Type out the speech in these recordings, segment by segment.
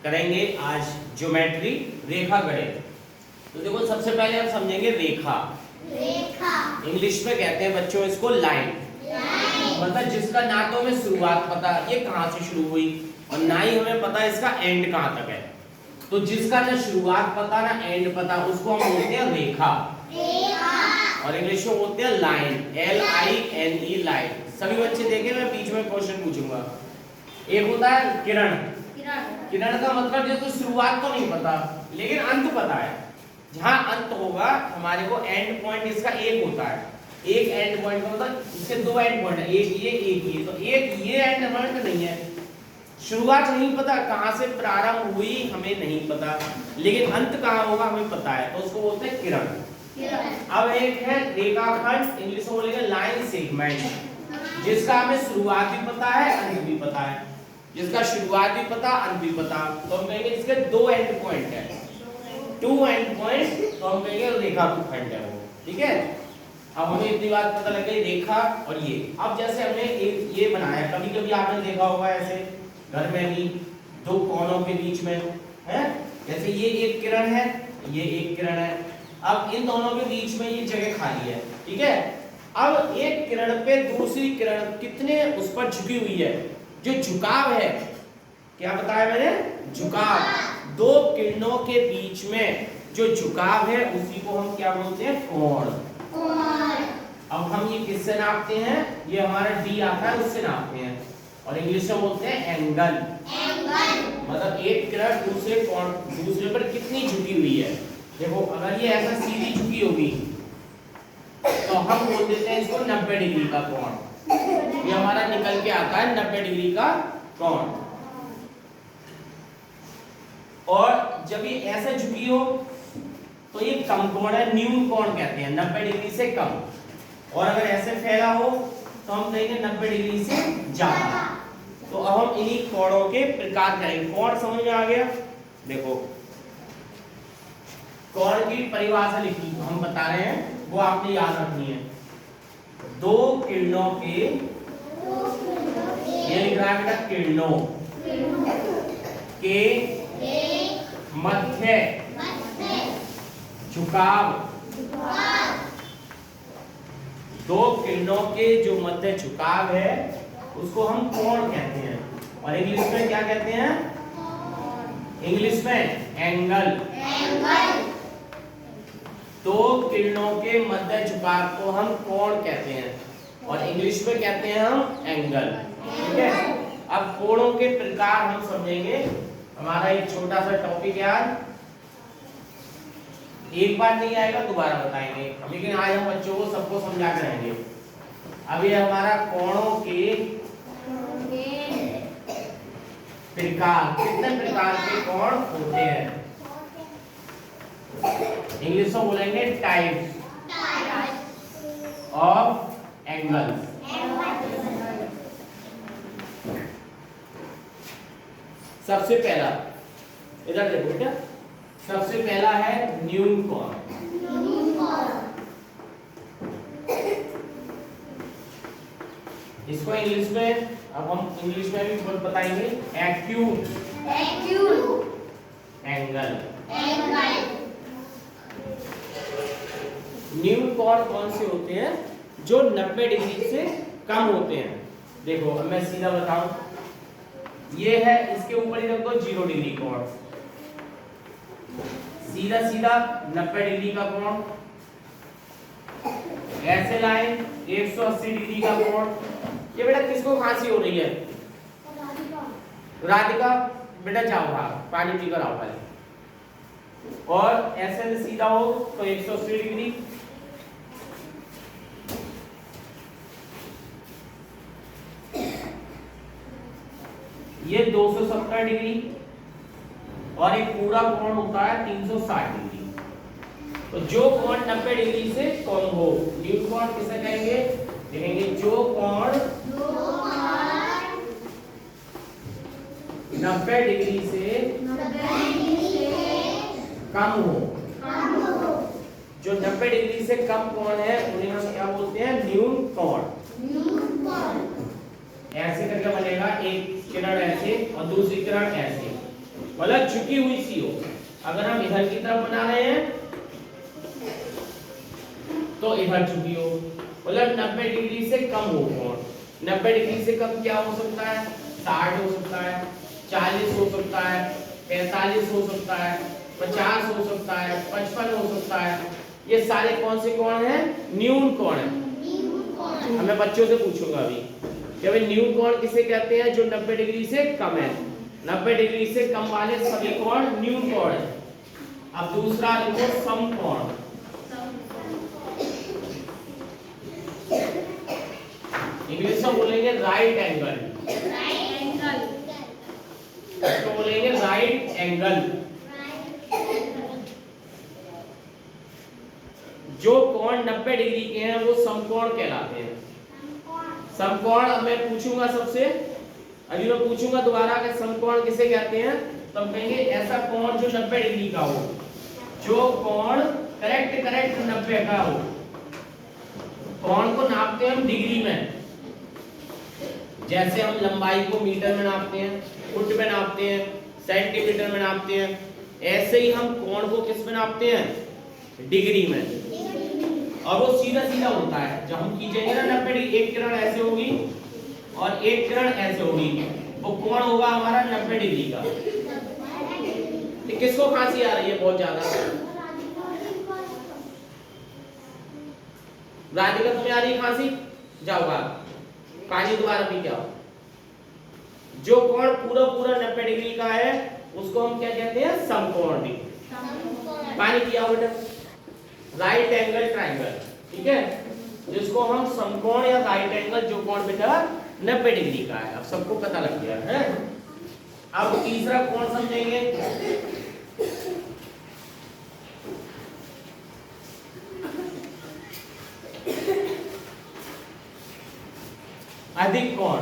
करेंगे आज ज्योमेट्री रेखा गणित। तो देखो सबसे पहले हम समझेंगे रेखा। इंग्लिश में कहते हैं बच्चों इसको लाइन। मतलब जिसका ना तो हमें शुरुआत पता ये कहाँ से शुरू हुई और ना ही हमें पता इसका एंड कहाँ तक है। तो जिसका ना शुरुआत पता ना एंड पता उसको हम बोलते हैं रेखा। और इंग्लिश में बोलते हैं लाइन, LINE लाइन। सभी बच्चे देखें, मैं बीच में क्वेश्चन पूछूंगा। एक होता है किरण। किरण का मतलब जिसको शुरुआत तो नहीं पता लेकिन अंत पता है। जहां अंत होगा हमारे को एंड पॉइंट इसका एक होता है। एक एंड पॉइंट का मतलब इसके दो एंड पॉइंट है, एक ये। तो एक ये एंड पॉइंट नहीं है। शुरुआत नहीं पता कहां से प्रारंभ हुई हमें नहीं पता, लेकिन अंत कहां होगा हमें पता है, तो उसको बोलते हैं किरण। अब एक है रेखाखंड, इंग्लिश में बोलेंगे लाइन सेगमेंट। जिसका हमें शुरुआत भी पता है अंत भी पता है। जिसका शुरुआत भी पता अंत भी पता, तो हम कहेंगे इसके दो एंड पॉइंट है, टू एंड पॉइंट, तो हम कहेंगे रेखाखंड है वो। ठीक है, अब हमें इतनी बात पता लग गई रेखा और ये। अब जैसे हमने ये बनाया, कभी कभी आपने देखा होगा ऐसे घर में भी दो कोनों के बीच में है, जैसे ये एक किरण है ये एक किरण है। अब इन दोनों के बीच में ये जगह खाली है। ठीक है, अब एक किरण पे दूसरी किरण कितने उस पर झुकी हुई है, जो झुकाव है, क्या बताया मैंने, झुकाव। दो किरणों के बीच में जो झुकाव है उसी को हम क्या बोलते हैं, कोण। अब हम ये किससे नापते हैं, ये हमारा D आता है उससे नापते हैं, और इंग्लिश में बोलते हैं एंगल। मतलब एक किरण दूसरे पर कितनी झुकी हुई है। देखो अगर ये ऐसा सीधी झुकी होगी तो हम बोल देते हैं इसको 90 डिग्री का कोण। ये हमारा निकल के आता है 90 डिग्री का कोण। और जब ये ऐसे झुकी हो तो ये कम कोण है, न्यून कोण कहते हैं, 90 डिग्री से कम। और अगर ऐसे फैला हो तो हम कहेंगे 90 डिग्री से ज्यादा। तो अब हम इन्हीं कोणों के प्रकार करेंगे। कोण समझ में आ गया। देखो कोण की परिभाषा लिखी हम बता रहे हैं, वो आपने याद रखनी है। दो किरणों के, ये लिख रहा है बेटा, किरणों के मध्य झुकाव। दो किरणों के जो मध्य झुकाव है उसको हम कोण कहते हैं। और इंग्लिश में क्या कहते हैं, इंग्लिश में एंगल। दो किरणों के मध्य झुकाव को हम कोण कहते हैं और इंग्लिश में कहते हैं हम एंगल। ठीक है, अब कोणों के प्रकार हम समझेंगे। हमारा एक छोटा सा टॉपिक यार, एक बार नहीं आएगा दोबारा बताएंगे, लेकिन आज हम बच्चों को सबको समझा कर रहेंगे। अब ये हमारा कोणों के प्रकार, कितने प्रकार के कोण होते हैं, इंग्लिश में बोलेंगे टाइप्स ऑफ एंगल्स। सबसे पहला इधर देखो बेटा, सबसे पहला है न्यून कोण। इसको इंग्लिश में, अब हम इंग्लिश में भी बहुत बताएंगे, एक्यूट एंगल। न्यून कोण कौन से होते हैं, जो 90 डिग्री से कम होते हैं। देखो अब मैं सीधा बताऊं, ये है, इसके ऊपर ही रख दो 0 डिग्री कोण, सीधा सीधा 90 डिग्री का कोण। ऐसे लाइन 180 डिग्री का कोण। ये बेटा किसको खांसी हो रही है, राधिका बेटा जाओ बाहर पानी पीकर आओ पहले। और ऐसे सीधा हो तो 180 डिग्री। ये 270 डिग्री और एक पूरा कोण होता है 360 डिग्री। तो जो कोण 90 डिग्री से कम हो, न्यून कोण किसे कहेंगे, देखेंगे जो कोण 90 डिग्री से कम हो, जो 90 डिग्री से कम कोण है उन्हें हम क्या बोलते हैं, न्यून कोण। ऐसे करके बनेगा, एक किरण ऐसे और दूसरी किरण ऐसे। मतलब झुकी हुई सी हो। अगर हम इधर की तरफ बना रहे हैं तो इधर झुकी हो, मतलब 90 डिग्री से कम हो कोण। 90 डिग्री से कम क्या हो सकता है? 60 हो सकता है, 40 हो सकता है, 45 हो सकता है, 50 हो सकता है, 55 हो सकता है। ये सारे कौन से कोण हैं? न्यून कोण है। मैं बच्चों से पूछूंगा अभी कि भाई न्यून कोण किसे कहते हैं? जो 90 डिग्री से कम है। 90 डिग्री से कम वाले सभी कोण न्यून कोण है। अब दूसरा लिखो समकोण। इंग्लिश में बोलेंगे राइट एंगल। इसको बोलेंगे राइट एंगल। जो कोण 90 डिग्री के हैं वो समकोण कहलाते हैं। समकोण मैं पूछूंगा सबसे, अभी मैं पूछूंगा दोबारा कि समकोण किसे कहते हैं, तो हम कहेंगे ऐसा कोण जो 90 डिग्री का हो, जो कोण करेक्ट 90 का हो। कोण को नापते हैं हम डिग्री में, जैसे हम लंबाई को मीटर में नापते हैं, फुट में नापते हैं, सेंटीमीटर में नापते हैं, ऐसे ही हम कोण को किस में नापते हैं? डिग्री में। और वो सीधा सीधा होता है। जब हम खींचेंगे ना 90 डिग्री, एक किरण ऐसे होगी और एक किरण ऐसे होगी, वो कोण होगा हमारा 90 डिग्री का। तो किसको खांसी आ रही है बहुत ज्यादा? राधिका तुम्हें आ रही है खांसी? जाओगा पानी दोबारा पी के आओ। जो कोण पूरा 90 डिग्री का है उसको हम क्या कहते हैं? समकोण। पानी पिया बेटा। राइट एंगल ट्रायंगल, ठीक है, जिसको हम समकोण या राइट एंगल, जो कोण बेटा 90 डिग्री का है। अब सबको पता लग गया है। अब तीसरा कोण समझेंगे। अधिक कोण।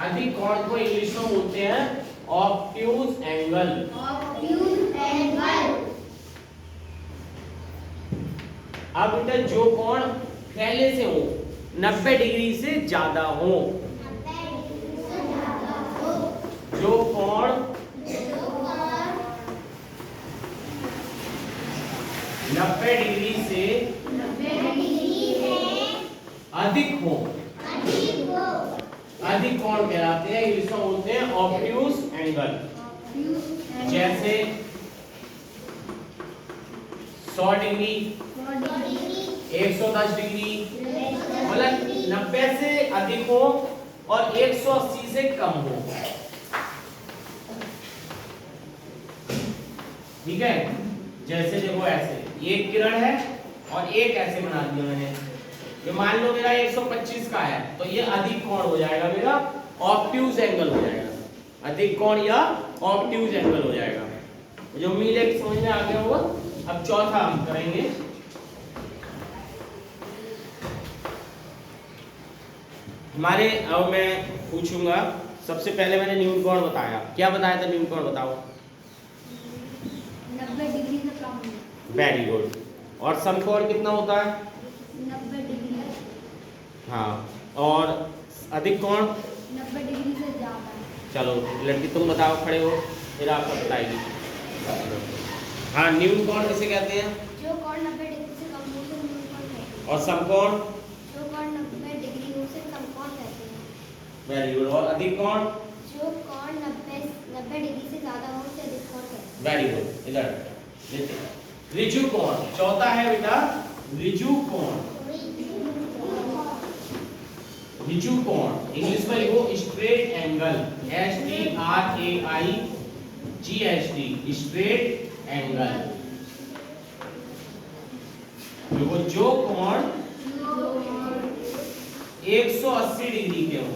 अधिक कोण को इंग्लिश में बोलते हैं ऑब्ट्यूज एंगल। अब बेटा जो कोण पहले से हो 90 डिग्री से ज्यादा हो, जो कोण 90 डिग्री से अधिक हो, अधिक कोण कहलाते हैं, इंग्लिश में बोलते हैं ऑब्ट्यूज एंगल। जैसे 100 डिग्री, 110 डिग्री, मतलब 90 से अधिक हो और 180 से कम हो। ठीक है, जैसे देखो ऐसे एक किरण है और एक ऐसे बना दिया मैंने। ये मान लो मेरा 125 का है, तो ये अधिक कोण हो जाएगा, मेरा ऑब्ट्यूज एंगल हो जाएगा। अधिक कोण या ऑब्ट्यूज एंगल हो जाएगा। मुझे उम्मीद है कि समझ में आ गया होगा। अब चौथा हम करेंगे। हमारे, अब मैं पूछूंगा, सबसे पहले मैंने न्यून कोण बताया। क्या बताया था न्यून कोण? बताओ। 90 डिग्री से कम। Very good. और समकोण कितना होता है? 90 डिग्री। हाँ, और अधिक कोण? 90 डिग्री से ज्यादा। चलो लड़की तुम बताओ, खड़े हो, फिर आपको बताएगी। हाँ, न्यून कोण किसे कहते हैं? जो कोण 90 डिग्री से कम हो उसे न्यून कोण कहते हैं। और समकोण? जो कोण 90 डिग्री हो उसे समकोण कहते हैं। Very good. और अधिक कोण? जो कोण 90 डिग्री से ज्यादा हो उसे अधिक कोण कहते हैं। Very good. इधर ऋजु कोण, चौथा है बेटा ऋजु कोण। ऋजु कोण इंग्लिश में लिखो straight angle, STRAIGHT, straight angle. देखो जो कोण 180 डिग्री के हो,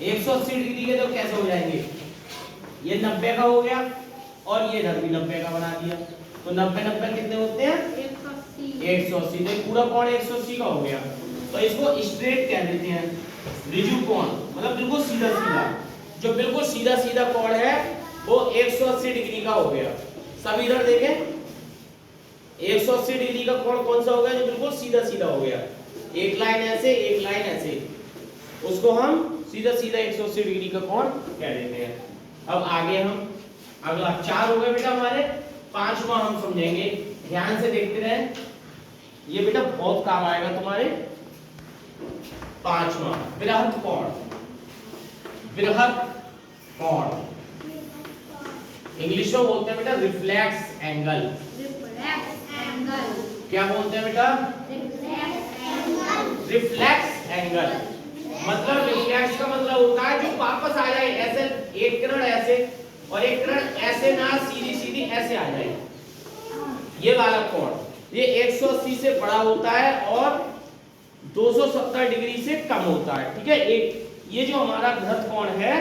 180 डिग्री के तो कैसे हो जाएंगे? ये 90 का हो गया और ये इधर भी 90 का बना दिया, तो 90 कितने होते हैं? 180। तो पूरा कोण 180 का हो गया, तो इसको स्ट्रेट कह देते हैं। ऋजु कोण मतलब बिल्कुल सीधा सीधा, जो बिल्कुल सीधा सीधा कोण है वो 180 डिग्री का हो गया। सब इधर देखें, 180 डिग्री का कोण कौन सा हो गया जो बिल्कुल सीधा सीधा हो गया, एक लाइन ऐसे एक लाइन ऐसे, उसको हम सीधा सीधा 180 डिग्री का कोण कह देते हैं। अब आगे हम अगला 4 हो गए बेटा हमारे, 5वां हम समझेंगे, ध्यान से देखते रहे, ये बेटा बहुत काम आएगा तुम्हारे। 5वां बृहद कोण, बृहद कोण इंग्लिश में बोलते हैं बेटा रिफ्लेक्स एंगल। क्या बोलते हैं बेटा? Reflex angle. मतलब रिफ्लेक्स का मतलब होता है जो वापस आ जाए, ऐसे एक किरण ऐसे और एक किरण ऐसे ना सीधी सीधी ऐसे आ जाए, ये वाला कोण, ये 180 से बड़ा होता है और 270 डिग्री से कम होता है। ठीक है, एक ये जो हमारा बृहद कोण है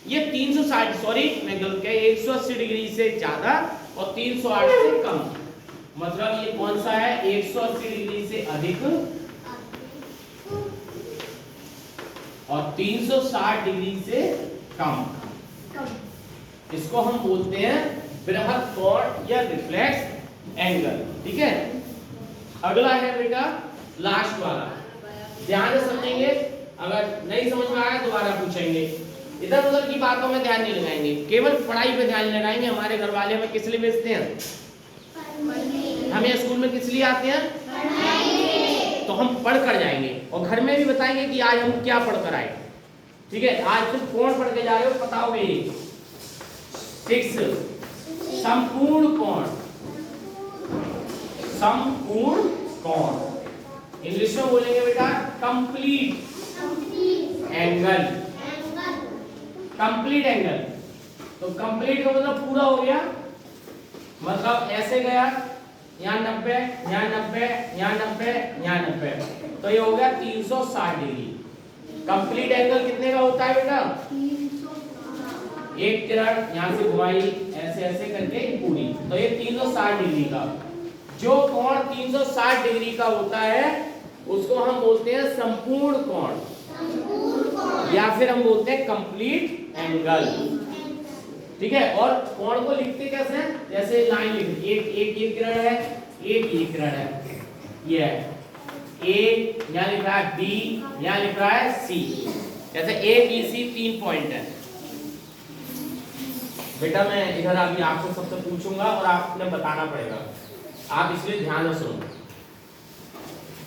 ये 360 सॉरी मैं गलत कह 180 डिग्री से ज्यादा और 308 से कम, मतलब ये कौन सा है? 180 डिग्री से अधिक और 360 डिग्री से कम, इसको हम बोलते हैं बृहद कोण या रिफ्लेक्स एंगल। ठीक है, अगला है बेटा लास्ट वाला, ध्यान से समझेंगे, अगर नहीं समझ में आया दोबारा पूछेंगे, इधर उधर की बातों में ध्यान नहीं लगाएंगे, केवल पढ़ाई पे ध्यान लगाएंगे। हमारे घर वाले हमें किस लिए भेजते हैं? हमें स्कूल में किस लिए आते हैं? तो हम पढ़ कर जाएंगे और घर में भी बताएंगे कि आज हम क्या पढ़ कर आए। ठीक है, आज तुम कौन पढ़ के जा रहे हो बताओगे? 6 संपूर्ण कोण, संपूर्ण कोण इंग्लिश में बोलेंगे बेटा कंप्लीट एंगल, कंप्लीट एंगल। तो कंप्लीट का मतलब पूरा हो गया, मतलब ऐसे गया यहाँ 90 यहाँ 90 यहाँ 90 यहाँ 90, तो ये हो गया 360 डिग्री। कंप्लीट एंगल कितने का होता है बेटा? एक किरण यहाँ से घुमाई ऐसे ऐसे करके पूरी, तो ये 360 डिग्री का। जो कोण 360 डिग्री का होता है उसको हम बोलते हैं संपूर्ण कोण या फिर हम बोलते हैं कंप्लीट एंगल। ठीक है, और कोण को लिखते कैसे हैं? जैसे लाइन लिखते, एक ये किरण है, एक ये किरण है, ये है ए, यहाँ लिख रहा है बी, यहाँ लिख रहा है सी, जैसे ए बी सी 3 पॉइंट है। बेटा मैं इधर अभी आपको सबसे पूछूंगा और आपने बताना पड़ेगा, आप इसलिए ध्यान से सुनो।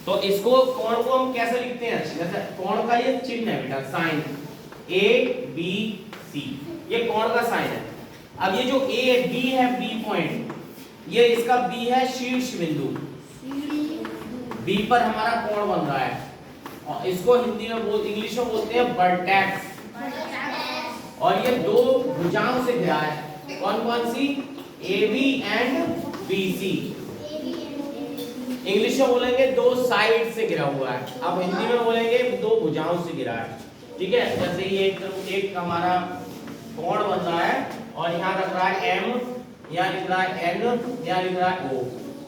तो इसको कोण को हम कैसे लिखते हैं? जैसे कोण का ये चिन्ह है बेटा, साइन ए बी सी, ये कोण का साइन है। अब ये जो ए बी है, बी पॉइंट, ये इसका बी है शीर्ष बिंदु, बी पर हमारा कोण बन रहा है और इसको हिंदी में इंग्लिश में बोलते हैं वर्टेक्स। और ये दो भुजाओं से घिरा है, कौन कौन सी? A B and B C. English में बोलेंगे दो साइड से घिरा हुआ है, अब हिंदी में बोलेंगे दो भुजाओं से घिरा है। ठीक है, जैसे ये एक हमारा कोण बन रहा है और यहाँ रख रहा है एम, यहाँ लिख रहा है एन, यहाँ लिख रहा है ओ,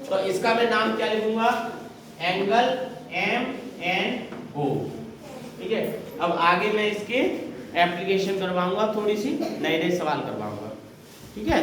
तो इसका मैं नाम क्या लिखूंगा? Angle M N O. ठीक है, अब आगे मैं इसके एप्लीकेशन करवाऊंगा, थोड़ी सी नए नए सवाल करवाऊंगा। ठीक है।